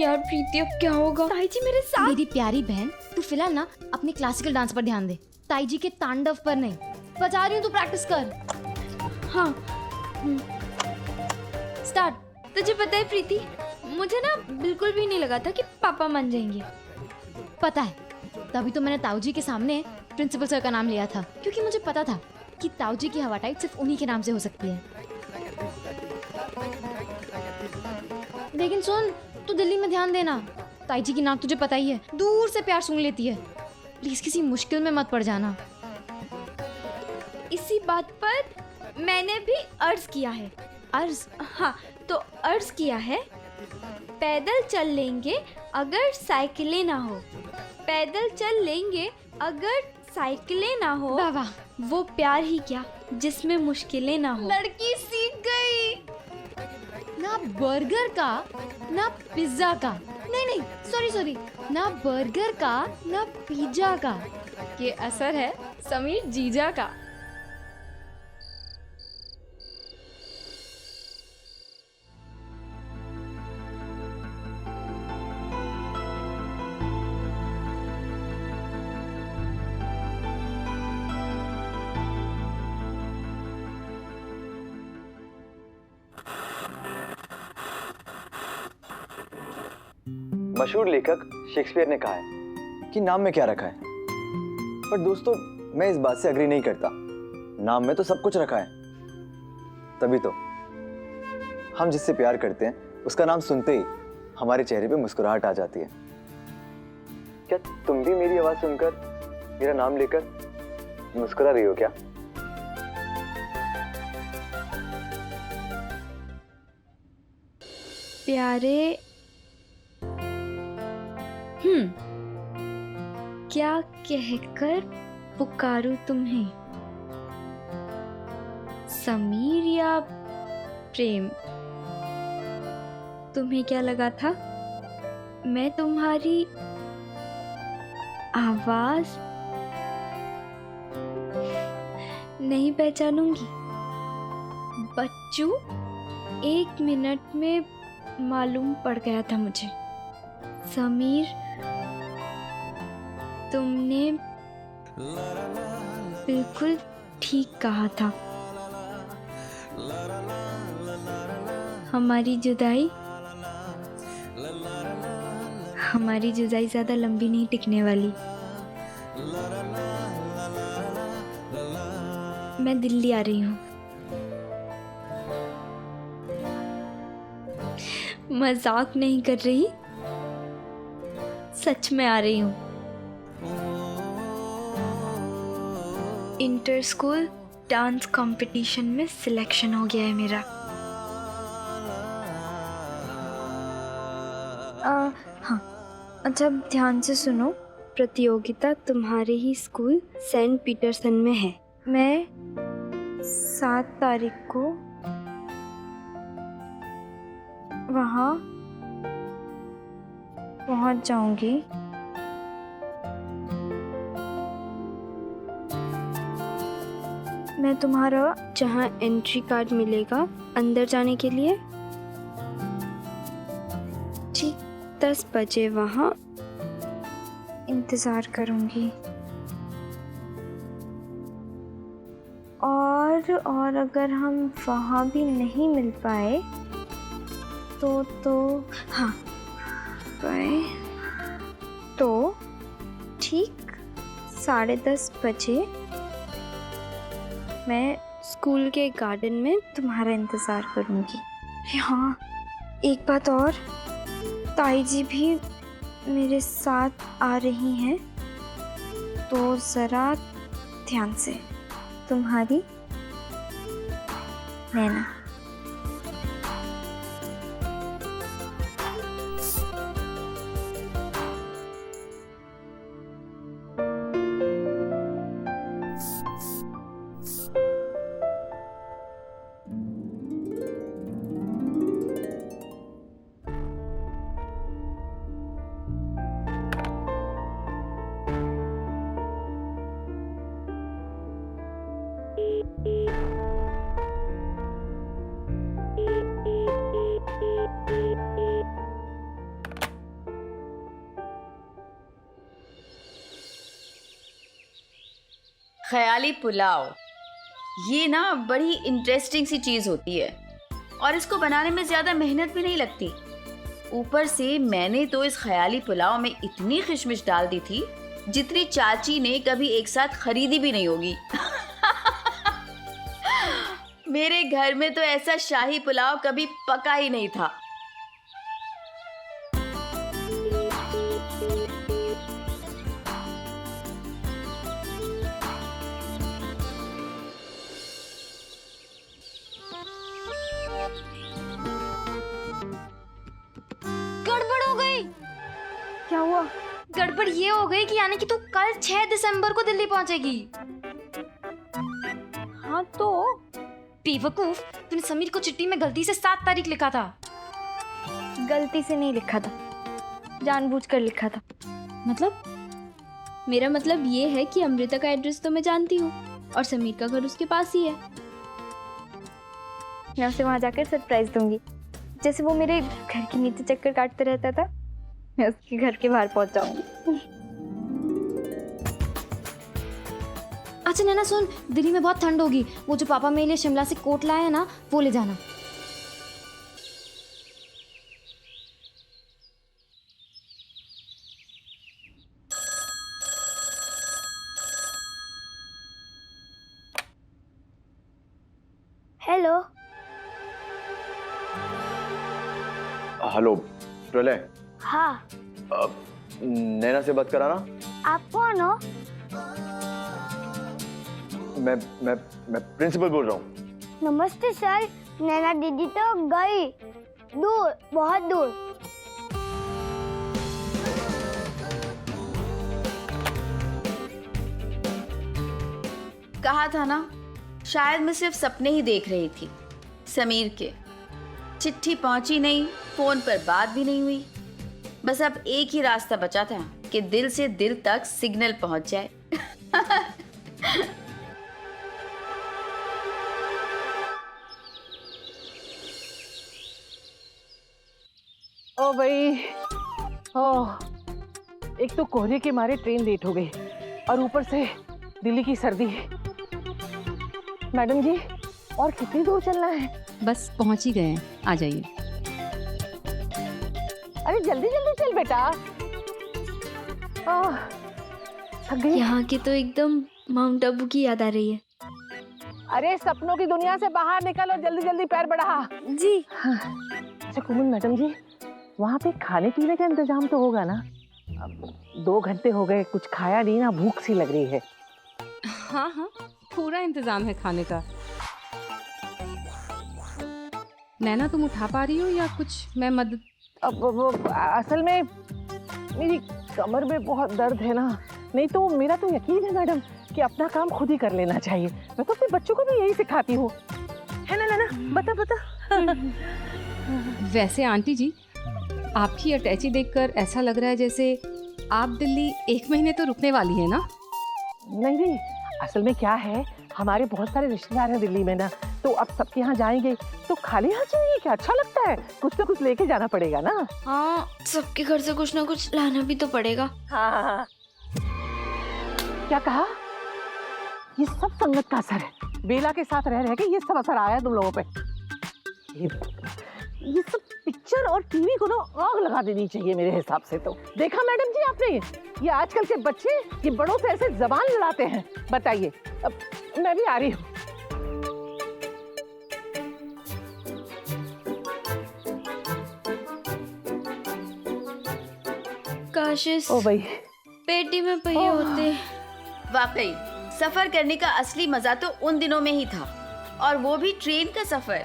यार प्रीति अब क्या होगा? ताई जी मेरे साथ। मेरी प्यारी बहन, तू फिलहाल ना अपने क्लासिकल डांस पर ध्यान दे, ताई जी के तांडव पर नहीं। बता रही हूँ, तू प्रैक्टिस कर। हाँ स्टार्ट। तुझे पता है प्रीति, मुझे ना बिल्कुल भी नहीं लगा था कि पापा मान जाएंगे। पता है, तभी तो मैंने ताऊ जी के सामने प्रिंसिपल सर का नाम लिया था, क्योंकि मुझे पता था कि ताऊ जी की हवा टाइट सिर्फ उन्हीं के नाम से हो सकती है। लेकिन सुन, तू दिल्ली में ध्यान देना, ताई जी की नाक तुझे पता ही है, दूर से प्यार सूंघ लेती है। प्लीज किसी मुश्किल में मत पड़ जाना। इसी बात पर मैंने भी अर्ज किया है। अर्ज? हाँ, तो अर्ज किया है, पैदल चल लेंगे अगर साइकिलें ना हो, पैदल चल लेंगे अगर साइकिलें ना हो। वाह वाह, वो प्यार ही क्या जिसमें मुश्किलें ना हो। लड़की सीख गई। ना बर्गर का, ना पिज्जा का, नहीं सॉरी, ना बर्गर का ना पिज्जा का, ये असर है समीर जीजा का। मशहूर लेखक शेक्सपियर ने कहा है कि नाम में क्या रखा है, पर दोस्तों मैं इस बात से अग्री नहीं करता। नाम में तो सब कुछ रखा है, तभी तो हम जिससे प्यार करते हैं उसका नाम सुनते ही हमारे चेहरे पे मुस्कुराहट आ जाती है। क्या तुम भी मेरी आवाज सुनकर, मेरा नाम लेकर मुस्कुरा रही हो क्या? प्यारे, क्या कहकर पुकारूं तुम्हें, समीर या प्रेम? तुम्हें क्या लगा था मैं तुम्हारी आवाज नहीं पहचानूंगी? बच्चू, 1 मिनट में मालूम पड़ गया था मुझे। समीर, तुमने बिल्कुल ठीक कहा था। हमारी जुदाई ज्यादा लंबी नहीं टिकने वाली। मैं दिल्ली आ रही हूँ। मजाक नहीं कर रही, सच में आ रही हूँ। इंटर स्कूल डांस कंपटीशन में सिलेक्शन हो गया है मेरा। हाँ, अच्छा ध्यान से सुनो। प्रतियोगिता तुम्हारे ही स्कूल सेंट पीटरसन में है। मैं 7 तारीख को वहाँ पहुँच जाऊंगी। मैं तुम्हारा जहाँ एंट्री कार्ड मिलेगा अंदर जाने के लिए, ठीक 10 बजे वहाँ इंतज़ार करूँगी। और अगर हम वहाँ भी नहीं मिल पाए तो हाँ पाए तो ठीक 10:30 बजे मैं स्कूल के गार्डन में तुम्हारा इंतज़ार करूँगी। हाँ, एक बात और, ताई जी भी मेरे साथ आ रही हैं, तो ज़रा ध्यान से। तुम्हारी नैना। ख्याली पुलाव, ये ना बड़ी इंटरेस्टिंग सी चीज होती है और इसको बनाने में ज्यादा मेहनत भी नहीं लगती। ऊपर से मैंने तो इस ख्याली पुलाव में इतनी किशमिश डाल दी थी जितनी चाची ने कभी एक साथ खरीदी भी नहीं होगी। मेरे घर में तो ऐसा शाही पुलाव कभी पका ही नहीं था। गड़बड़ हो गई। क्या हुआ? गड़बड़ ये हो गई कि यानी कि तू कल 6 दिसंबर को दिल्ली पहुंचेगी। हाँ तो बेवकूफ, तूने समीर को चिट्ठी में गलती से 7 तारीख लिखा था। गलती से नहीं लिखा था, जानबूझकर लिखा था। मतलब? मेरा मतलब ये है कि अमृता का एड्रेस तो मैं जानती हूँ और समीर का घर उसके पास ही है। मैं उसे वहाँ जाकर सरप्राइज दूंगी। जैसे वो मेरे घर के नीचे चक्कर काटते रहता था, मैं उसके घर के बाहर पहुँच जाऊंगी। अच्छा नैना सुन, दिल्ली में बहुत ठंड होगी, वो जो पापा मेरे लिए शिमला से कोट लाए हैं ना, वो ले जाना। हेलो। हेलो प्रलय, हाँ, नैना से बात कराना। आप कौन हो? मैं प्रिंसिपल बोल रहा हूँ। नमस्ते सर। नैना दीदी तो गई दूर, बहुत दूर। कहा था ना, शायद मैं सिर्फ सपने ही देख रही थी समीर के। चिट्ठी पहुंची नहीं, फोन पर बात भी नहीं हुई। बस अब एक ही रास्ता बचा था कि दिल से दिल तक सिग्नल पहुंच जाए। ओ भाई, ओह, एक तो कोहरे के मारे ट्रेन लेट हो गई और ऊपर से दिल्ली की सर्दी। मैडम जी, और कितनी दूर चलना है? बस पहुंच ही गए हैं, आ जाइए। अरे जल्दी जल्दी चल बेटा। थक गई। यहाँ की तो एकदम माउंट आबू की याद आ रही है। अरे सपनों की दुनिया से बाहर निकल और जल्दी जल्दी पैर बढ़ा। जी। अच्छा कुमुद मैडम जी, वहाँ पे खाने पीने का इंतजाम तो होगा ना? अब 2 घंटे हो गए, कुछ खाया नहीं ना, भूख सी लग रही है। हाँ हाँ, पूरा इंतजाम है खाने का। नैना तुम उठा पा रही हो या कुछ मैं मदद? अब असल में मेरी कमर में बहुत दर्द है ना, नहीं तो मेरा तो यकीन है मैडम कि अपना काम खुद ही कर लेना चाहिए। मैं तो अपने बच्चों को भी यही सिखाती हूँ, है ना नैना? बता। वैसे आंटी जी, आपकी अटैची देखकर ऐसा लग रहा है जैसे आप दिल्ली 1 महीने तो रुकने वाली है ना? नहीं, असल में क्या है, हमारे बहुत सारे रिश्तेदार हैं दिल्ली में ना, तो अब सबके यहाँ जाएंगे तो खाली हाथ जाएंगे क्या? अच्छा लगता है, कुछ ना कुछ लेके जाना पड़ेगा ना। हाँ, सबके घर से कुछ ना कुछ लाना भी तो पड़ेगा। हाँ। क्या कहा? ये सब संगत का असर है। बेला के साथ रह के ये सब असर आया है तुम लोगों पे। ये सब पिक्चर और टीवी को ना आग लगा देनी चाहिए मेरे हिसाब से। तो देखा मैडम जी आपने, ये आजकल के बच्चे ये बड़ों से ऐसे जबान लड़ाते हैं। बताइए, अब मैं भी आ रही हूँ। काश इस ओ भाई, पेटी में पहिए होते। वाकई सफर करने का असली मजा तो उन दिनों में ही था, और वो भी ट्रेन का सफर।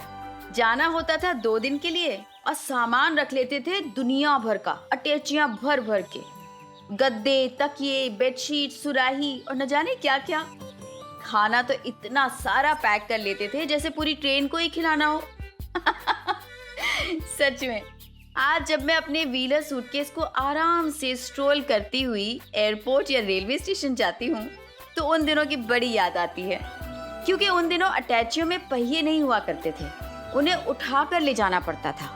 जाना होता था 2 दिन के लिए और सामान रख लेते थे दुनिया भर का, अटैचियां भर भर के, गद्दे, तकिए, बेडशीट, सुराही और न जाने क्या क्या। खाना तो इतना सारा पैक कर लेते थे जैसे पूरी ट्रेन को ही खिलाना हो। सच में आज जब मैं अपने व्हीलर सूटकेस को आराम से स्ट्रोल करती हुई एयरपोर्ट या रेलवे स्टेशन जाती हूँ तो उन दिनों की बड़ी याद आती है, क्योंकि उन दिनों अटैचियों में पहिए नहीं हुआ करते थे, उन्हें उठाकर ले जाना पड़ता था।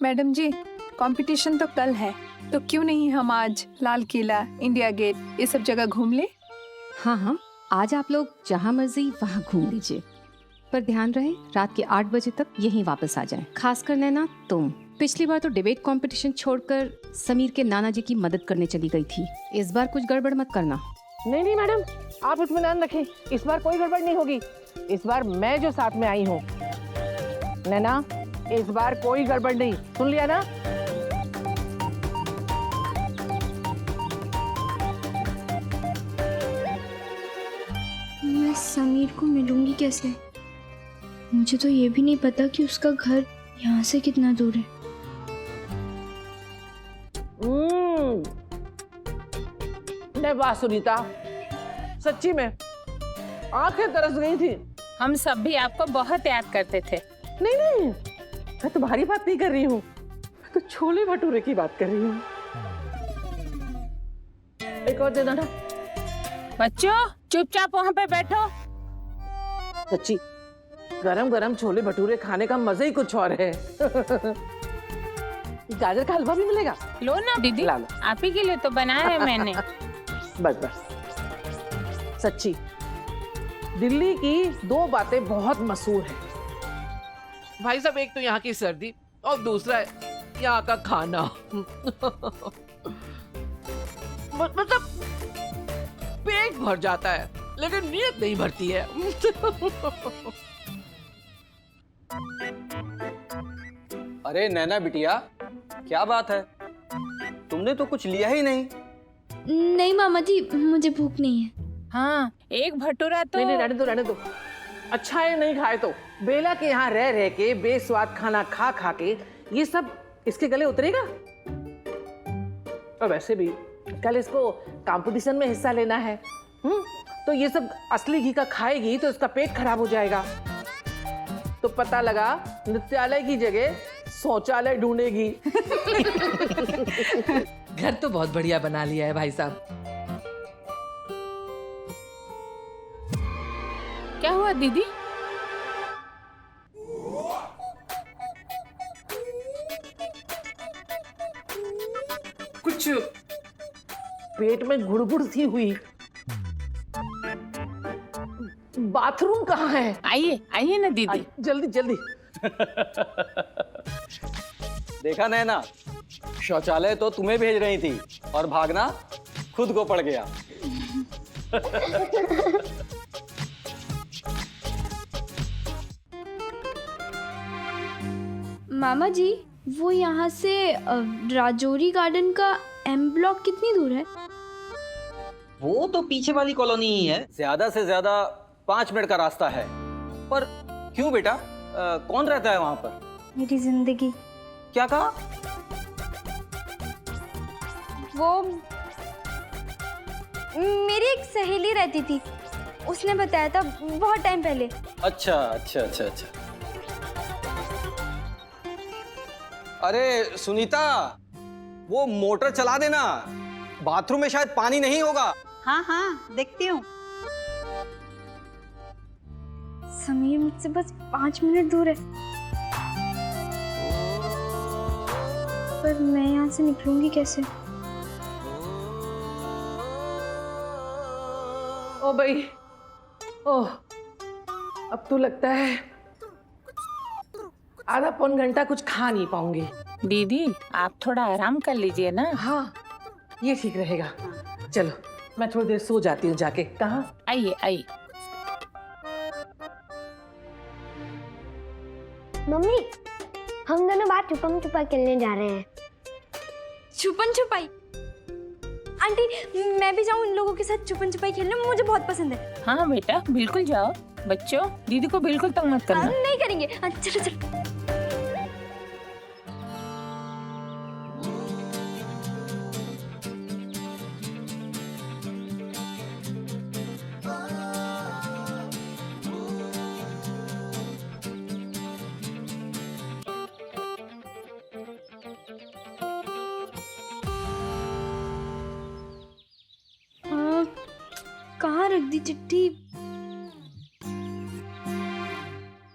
मैडम जी, कंपटीशन तो कल है, तो क्यों नहीं हम आज लाल किला, इंडिया गेट ये सब जगह घूम ले? हाँ हाँ, आज आप लोग जहाँ मर्जी वहाँ घूम लीजिए, पर ध्यान रहे रात के 8 बजे तक यहीं वापस आ जाएं। खासकर नैना तुम पिछली बार तो डिबेट कंपटीशन छोड़कर समीर के नाना जी की मदद करने चली गई थी। इस बार कुछ गड़बड़ मत करना। नहीं नहीं मैडम, आप इत्मीनान रखें, इस बार कोई गड़बड़ नहीं होगी। इस बार मैं जो साथ में आई हूँ। नैना, इस बार कोई गड़बड़ नहीं, सुन लिया ना? मैं समीर को मिलूंगी कैसे? मुझे तो ये भी नहीं पता कि उसका घर यहाँ से कितना दूर है। नहीं वाह सुनीता, सच्ची में आंखें तरस गई थी। हम सब भी आपको बहुत याद करते थे। नहीं नहीं, मैं तुम्हारी बात नहीं कर रही हूँ, मैं तो छोले भटूरे की बात कर रही हूँ। एक और दे दो ना। बच्चों चुपचाप वहाँ पे बैठो। सच्ची गरम गरम छोले भटूरे खाने का मजा ही कुछ और है। गाजर का हलवा भी मिलेगा? लो ना दीदी, ला लो। आप ही के लिए तो बनाया है मैंने। बस बस, सच्ची दिल्ली की 2 बातें बहुत मशहूर हैं भाई साहब। एक तो यहाँ की सर्दी और दूसरा है यहाँ का खाना। मतलब पेट भर जाता है लेकिन नीयत नहीं भरती है। अरे नैना बिटिया, क्या बात है, तुमने तो कुछ लिया ही नहीं। नहीं मामा जी, मुझे भूख नहीं है। हाँ, एक भटूरा तो नहीं रहने दो रहने दो। अच्छा है नहीं खाए तो। बेला के यहाँ रह रह के बेस्वाद खाना खा खा के ये सब इसके गले उतरेगा। और वैसे भी कल इसको कंपटीशन में हिस्सा लेना है। तो ये सब असली घी का खाएगी तो इसका पेट खराब हो जाएगा। तो पता लगा नृत्यालय की जगह शौचालय ढूंढेगी। घर तो बहुत बढ़िया बना लिया है भाई साहब। क्या हुआ दीदी? कुछ पेट में गुड़गुड़ सी हुई। बाथरूम कहाँ है? आइए आइए ना दीदी। जल्दी जल्दी। देखा नैना, शौचालय तो तुम्हें भेज रही थी और भागना खुद को पड़ गया। मामा जी, वो यहाँ से राजौरी गार्डन का एम ब्लॉक कितनी दूर है? वो तो पीछे वाली कॉलोनी ही है। ज्यादा से ज्यादा 5 मिनट का रास्ता है। पर क्यों बेटा, कौन रहता है वहां पर? मेरी जिंदगी। क्या कहा? वो मेरी एक सहेली रहती थी, उसने बताया था बहुत टाइम पहले। अच्छा अच्छा अच्छा अच्छा। अरे सुनीता, वो मोटर चला देना, बाथरूम में शायद पानी नहीं होगा। हाँ हाँ, देखती हूँ। समीर मुझसे बस 5 मिनट दूर है, पर मैं यहाँ से निकलूंगी कैसे? ओ भाई, ओह, अब तो लगता है आधा पौन घंटा कुछ खा नहीं पाऊंगी। दीदी आप थोड़ा आराम कर लीजिए ना। हाँ, ये ठीक रहेगा। चलो मैं थोड़ी देर सो जाती हूँ जाके। कहाँ? आइए आइए। मम्मी, हम दोनों बाहर छुपम छुपा खेलने जा रहे हैं। छुपन छुपाई? आंटी, मैं भी जाऊँ इन लोगों के साथ छुपन छुपाई खेलने? मुझे बहुत पसंद है। हाँ बेटा बिल्कुल जाओ। बच्चों दीदी को बिल्कुल तंग मत करना। नहीं करेंगे। चलो चलो। कहाँ रख दी चिट्ठी?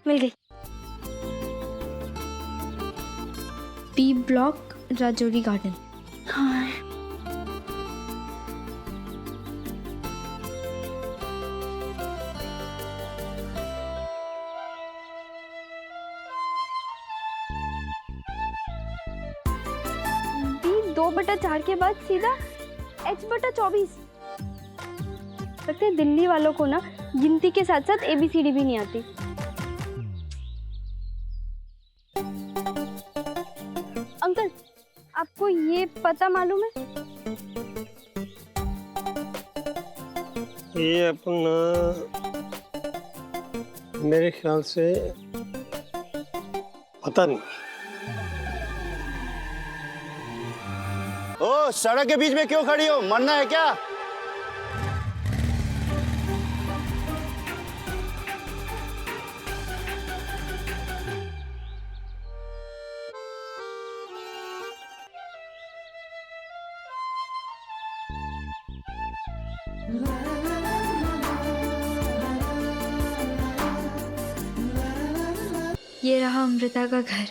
मिल गई। T block, Rajouri garden. कहाँ है? B2/4 के बाद सीधा H/24। लगता है दिल्ली वालों को ना गिनती के साथ साथ ABCD भी नहीं आती। अंकल, आपको ये पता मालूम है? ये अपना मेरे ख्याल से पता नहीं। ओ, सड़क के बीच में क्यों खड़ी हो? मरना है क्या? ये रहा अमृता का घर।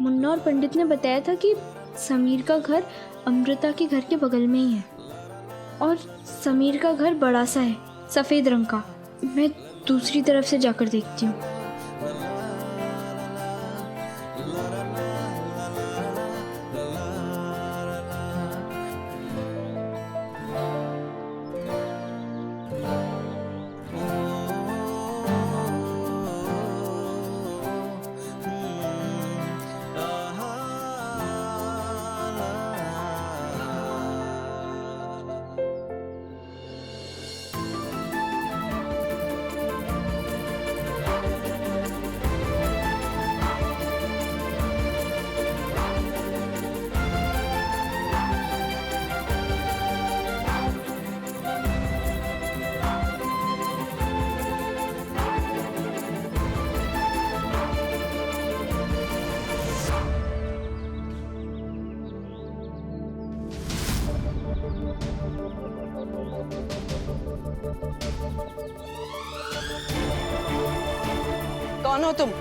मुन्ना और पंडित ने बताया था कि समीर का घर अमृता के घर के बगल में ही है और समीर का घर बड़ा सा है, सफ़ेद रंग का। मैं दूसरी तरफ से जाकर देखती हूँ। कौन हो तुम?